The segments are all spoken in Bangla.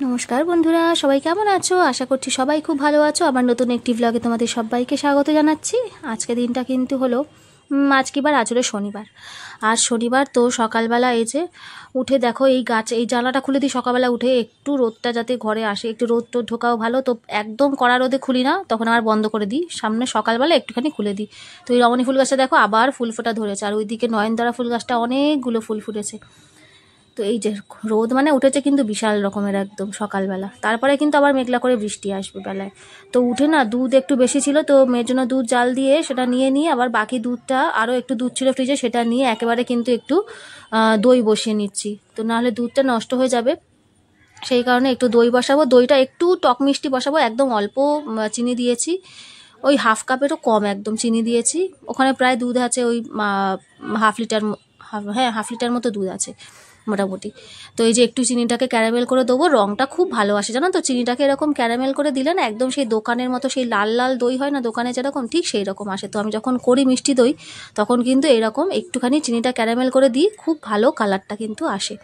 নমস্কার বন্ধুরা, সবাই কেমন আছো? আশা করছি সবাই খুব ভালো আছো। আমার নতুন একটি ব্লগে তোমাদের সবাইকে স্বাগত জানাচ্ছি। আজকে দিনটা কিন্তু হলো আজকে আসলে শনিবার। আর শনিবার তো সকালবেলা এই যে উঠে দেখো এই জানলাটা খুলে দিই সকালবেলা উঠে, একটু রোদটা যাতে ঘরে আসে, একটু রোদ টোদ ঢোকাও ভালো। তো একদম কড়া রোদে খুলি না, তখন আবার বন্ধ করে দিই, সামনে সকালবেলা একটুখানি খুলে দিই। তো এই রমণী ফুল গাছটা দেখো আবার ফুল ফোটা ধরেছে, আর ওইদিকে নয়নতারা ফুল গাছটা অনেকগুলো ফুল ফুটেছে। তো এই যে রোদ উঠেছে কিন্তু বিশাল রকমের একদম সকালবেলা। তারপরে কিন্তু আবার মেঘলা করে বৃষ্টি আসবে বেলায়। তো উঠে না দুধ একটু বেশি ছিল, তো মেয়ের জন্য দুধ জাল দিয়ে সেটা নিয়ে আবার বাকি দুধটা, আরও একটু দুধ ছিল ফ্রিজে, সেটা নিয়ে একেবারে কিন্তু একটু দই বসিয়ে নিচ্ছি। তো নাহলে দুধটা নষ্ট হয়ে যাবে, সেই কারণে একটু দই বসাবো। দইটা একটু টক মিষ্টি বসাবো, একদম অল্প চিনি দিয়েছি, ওই হাফ কাপেরও কম একদম চিনি দিয়েছি। ওখানে প্রায় দুধ আছে ওই হাফ লিটার মতো দুধ আছে মোটামুটি। তো এই যে একটু চিনিটাকে ক্যারামেল করে দেবো, রঙটা খুব ভালো আসে জানো তো চিনিটাকে এরকম ক্যারামেল করে দিলে না, একদম সেই দোকানের মতো সেই লাল লাল দই হয় না দোকানে যেরকম, ঠিক সেই রকম আসে। তো আমি যখন করি মিষ্টি দই তখন কিন্তু এরকম একটুখানি চিনিটা ক্যারামেল করে দিই, খুব ভালো কালারটা কিন্তু আসে।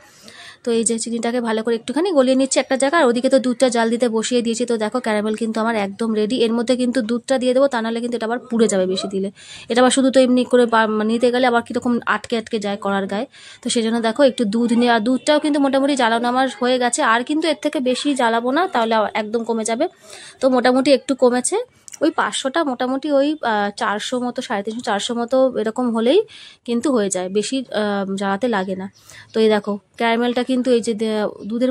তো এই যে চিনিটাকে ভালো করে একটুখানি গলিয়ে নিচ্ছে একটা জায়গা, আর ওদিকে তো দুধটা জাল দিতে বসিয়ে দিয়েছি। তো দেখো ক্যারামেল কিন্তু আমার একদম রেডি। এর মধ্যে কিন্তু দুধটা দিয়ে দেবো, তা নাহলে কিন্তু এটা আবার পুড়ে যাবে বেশি দিলে। এটা আবার শুধু তো এমনি করে নিতে গেলে আবার কীরকম আটকে যায় কড়ার গায়ে। তো সেই জন্য দেখো একটু দুধ নিয়ে, আর দুধটাও কিন্তু মোটামুটি জ্বালানো আমার হয়ে গেছে, আর কিন্তু এর থেকে বেশি জ্বালাবো না, তাহলে একদম কমে যাবে। তো মোটামুটি একটু কমেছে, ওই 500টা মোটামুটি ওই 400 মতো, 350 400 মতো এরকম হলেই কিন্তু হয়ে যায়, বেশি জ্বালাতে লাগে না। তো এই দেখো ক্যারামেলটা কিন্তু এই যে দুধের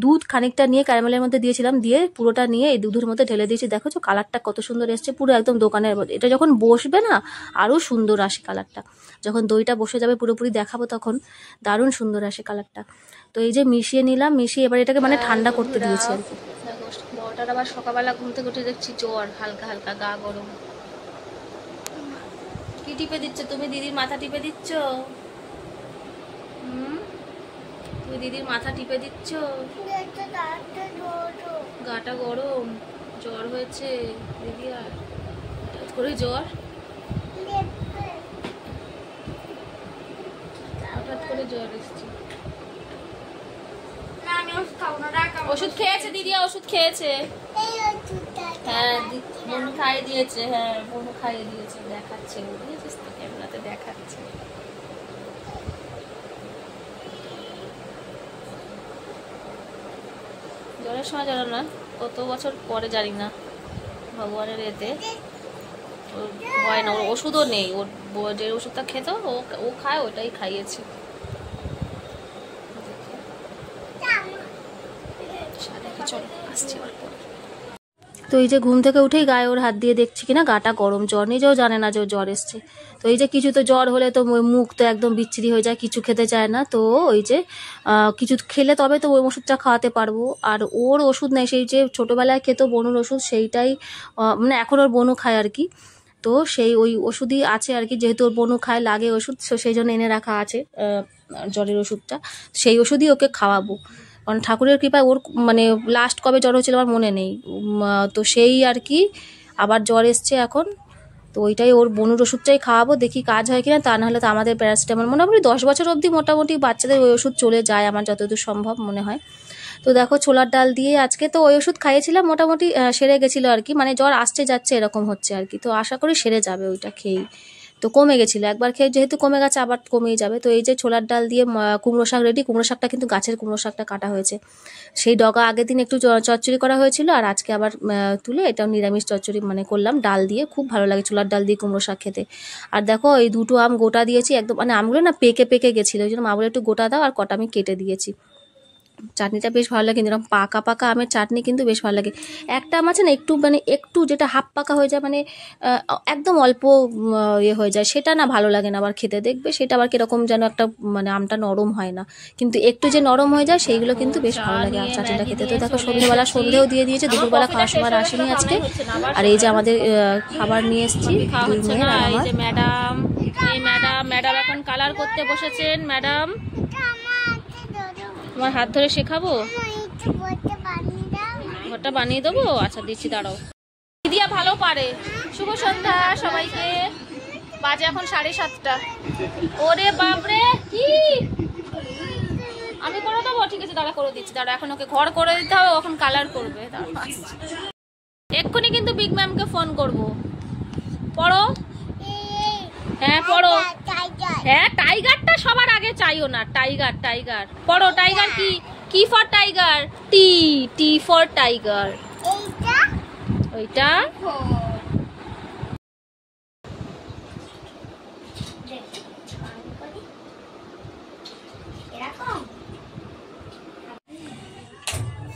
দুধ খানিকটা নিয়ে ক্যারামেলের মধ্যে দিয়েছিলাম, দিয়ে পুরোটা নিয়ে এই দুধের মধ্যে ঢেলে দিয়েছি। দেখো যে কালারটা কত সুন্দর এসছে, পুরো একদম দোকানের মধ্যে। এটা যখন বসবে না আরও সুন্দর আসে কালারটা, যখন দইটা বসে যাবে পুরোপুরি দেখাবো তখন দারুণ সুন্দর আসে কালারটা। তো এই যে মিশিয়ে নিলাম, মিশিয়ে এবার এটাকে ঠান্ডা করতে দিয়েছি আর কি। বড়টার আবার সকালবেলা ঘুম থেকে উঠে দেখছি জ্বর, হালকা হালকা গা গরম। কি টিপে দিচ্ছ তুমি? দিদির মাথা টিপে দিচ্ছ? তুমি দিদির মাথা টিপে দিচ্ছ? গাটা গরম, জ্বর হয়েছে দিদি, আর হঠাৎ করে জ্বর, হঠাৎ করে জ্বর এসছে। ওষুধ খেয়েছে দিদি, ওষুধ খেয়েছে। হ্যাঁ বনু খাইয়ে দিয়েছে, হ্যাঁ বনু খাইয়ে দিয়েছে, দেখাচ্ছে বুঝেছিস তো, ক্যামেরাতে দেখাচ্ছে। জ্বরের সময় জ্বর না, কত বছর পরে জানি না, ভগবানের এতে হয় না, ওর ওষুধও নেই, ওর যে ওষুধটা খেত ও খায়, ওটাই খাইয়েছে। চলো আসছি। তো এই যে ঘুম থেকে উঠেই গায়ে ওর হাত দিয়ে দেখছি কিনা গাটা গরম, জ্বর নিজেও জানে না যে ওর জ্বর এসছে। তো এই যে কিছু তো জ্বর হলে তো মুখ তো একদম বিচ্ছিরি হয়ে যায়, কিছু খেতে চায় না। তো ওই যে কিছু খেলে তবে তো ওই ওষুধটা খাওয়াতে পারবো, আর ওর ওষুধ নেই, সেই যে ছোটোবেলায় খেতো বনুর ওষুধ সেইটাই, এখন ওর বনু খায় আর কি। তো সেই ওই ওষুধই আছে আর কি, যেহেতু ওর বনু খায় লাগে ওষুধ, সেই জন্য এনে রাখা আছে জ্বরের ওষুধটা, সেই ওষুধই ওকে খাওয়াবো। কারণ ঠাকুরের কৃপায় ওর লাস্ট কবে জ্বর হয়েছিল আমার মনে নেই, তো সেই আর কি আবার জ্বর এসছে এখন। তো ওইটাই ওর বনুর ওষুধটাই খাওয়াবো, দেখি কাজ হয় কিনা। তা নাহলে তো আমাদের প্যারাসিটামল মোটামুটি 10 বছর অবধি মোটামুটি বাচ্চাদের ওই ওষুধ চলে যায় আমার যতদূর সম্ভব মনে হয়। তো দেখো ছোলার ডাল দিয়ে আজকে তো ওই ওষুধ খাইয়েছিলাম, মোটামুটি সেরে গেছিলো আর কি, জ্বর আসছে যাচ্ছে এরকম হচ্ছে আর কি। তো আশা করি সেরে যাবে ওইটা খেয়েই, তো কমে গেছিলো একবার খেয়ে, যেহেতু কমে গেছে আবার কমেই যাবে। তো এই যে ছোলার ডাল দিয়ে কুমড়ো শাক রেডি। কুমড়ো শাকটা কিন্তু গাছের কুমড়ো শাকটা কাটা হয়েছে, সেই ডগা আগের দিন একটু চচ্চড়ি করা হয়েছিল, আর আজকে আবার তুলে এটাও নিরামিষ চচ্চড়ি করলাম ডাল দিয়ে। খুব ভালো লাগে ছোলার ডাল দিয়ে কুমড়ো শাক খেতে। আর দেখো এই দুটো আম গোটা দিয়েছি একদম, আমগুলো না পেকে গেছিলো, ওই জন্য মা বলে একটু গোটা দাও, আর কটা আমি কেটে দিয়েছি। চাটনিটা বেশ ভালো লাগে, কিন্তু এরকম পাকা পাকা আমের চাটনি কিন্তু বেশ ভালো লাগে। একটা আম আছে না একটু একটু যেটা হাফ পাকা হয়ে যায়, একদম অল্প ইয়ে হয়ে যায়, সেটা না ভালো লাগে না আবার খেতে, দেখবে সেটা আবার কিরকম যেন একটা আমটা নরম হয় না, কিন্তু একটু যে নরম হয়ে যায় সেইগুলো কিন্তু বেশ ভালো লাগে আর চাটনিটা খেতে। তো দেখো সন্ধ্যেও দিয়ে দিয়েছে, দুপুরবেলা খাওয়ার সময় আসেনি আজকে। আর এই যে আমাদের খাবার নিয়ে এসেছি ম্যাডাম এখন কালার করতে বসেছেন। ম্যাডাম তোমার হাত ধরে শেখাবো, ঘরটা বানিয়ে দেবো। আচ্ছা দিচ্ছি, দাঁড়াও। দিদিয়া ভালো পারে। শুভ সন্ধ্যা সবাইকে, বাজে এখন 7:30। ওরে বাপরে, কি আমি করে দেবো, ঠিক আছে দাঁড়া করে দিচ্ছি, দাঁড়া এখন ওকে ঘর করে দিতে হবে, এখন কালার করবে। এক্ষুনি কিন্তু বিগ ম্যামকে ফোন করবো। পড়ো, হ্যাঁ পড়ো, হ্যাঁ টাইগারটা সবার আগে চাইও না, টাইগার টাইগার পড়ো। টাইগার কি, কি for tiger? T, T for tiger. ওইটা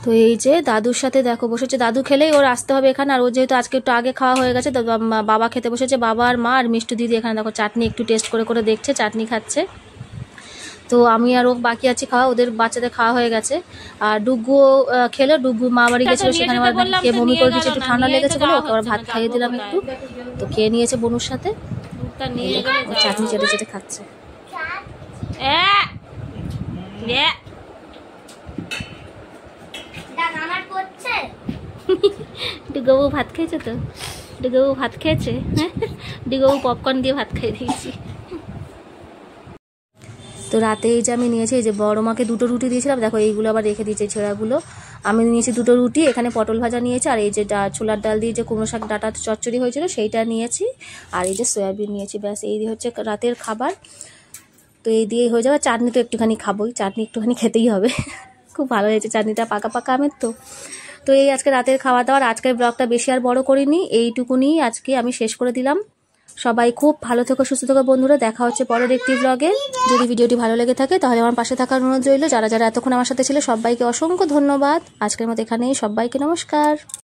তো এই যে দাদুর সাথে দেখো বসেছে, দাদু খেলেই ওর আসতে হবে এখানে। আর ও যেহেতু আজকে একটু আগে খাওয়া হয়ে গেছে, তো বাবা খেতে বসেছে, বাবা আর মা আর মিষ্টি দিদি এখানে দেখো চাটনি একটু টেস্ট করে করে দেখছে, চাটনি খাচ্ছে। তো আমি আর ও বাকি আছি খাওয়া, ওদের বাচ্চাদের খাওয়া হয়ে গেছে। আর ডুগুও খেলো, ডুগু মা বাড়ি গেছিলো, সেখানে আবার খেয়ে বমি করে দিয়েছে, একটু ঠান্ডা লেগেছে বলে ওকে আবার ভাত খাইয়ে দিলাম একটু, তো খেয়ে নিয়েছে বনুর সাথে, চাটনি চেটে চেটে খাচ্ছে। ডুগবাবু ভাত খেয়েছে, তো ডুগবাবু ভাত খেয়েছে, ডুগবাবু পপকর্ন দিয়ে ভাত খাইয়ে দিয়েছি। তো রাতে এই যে আমি নিয়েছি, এই যে বড় মাকে দুটো রুটি দিয়েছিলাম, দেখো এইগুলো আবার রেখে দিয়েছে ছেঁড়াগুলো। আমি নিয়েছি দুটো রুটি, এখানে পটল ভাজা নিয়েছি, আর এই যে ছোলার ডাল দিয়ে যে কুমড়ো শাক ডাটা চচ্চড়ি হয়েছিল সেইটা নিয়েছি, আর এই যে সয়াবিন নিয়েছি। ব্যাস এই হচ্ছে রাতের খাবার। তো এই দিয়েই হয়ে যাবে। চাটনি তো একটুখানি খাবোই, চাটনি একটুখানি খেতেই হবে। খুব ভালো হয়েছে চাটনিটা, পাকা পাকা আমের তো। তো এই আজকে রাতের খাওয়া দাওয়ার, আজকের ব্লগটা বেশি আর বড় করিনি, এইটুকুনি আজকে আমি শেষ করে দিলাম। সবাই খুব ভালো থেকো, সুস্থ থেকো বন্ধুরা, দেখা হচ্ছে পরের একটি ব্লগে। যদি ভিডিওটি ভালো লেগে থাকে তাহলে আমার পাশে থাকার অনুরোধ রইল। যারা যারা এতক্ষণ আমার সাথে ছিল সবাইকে অসংখ্য ধন্যবাদ। আজকের মতো এখানেই, সবাইকে নমস্কার।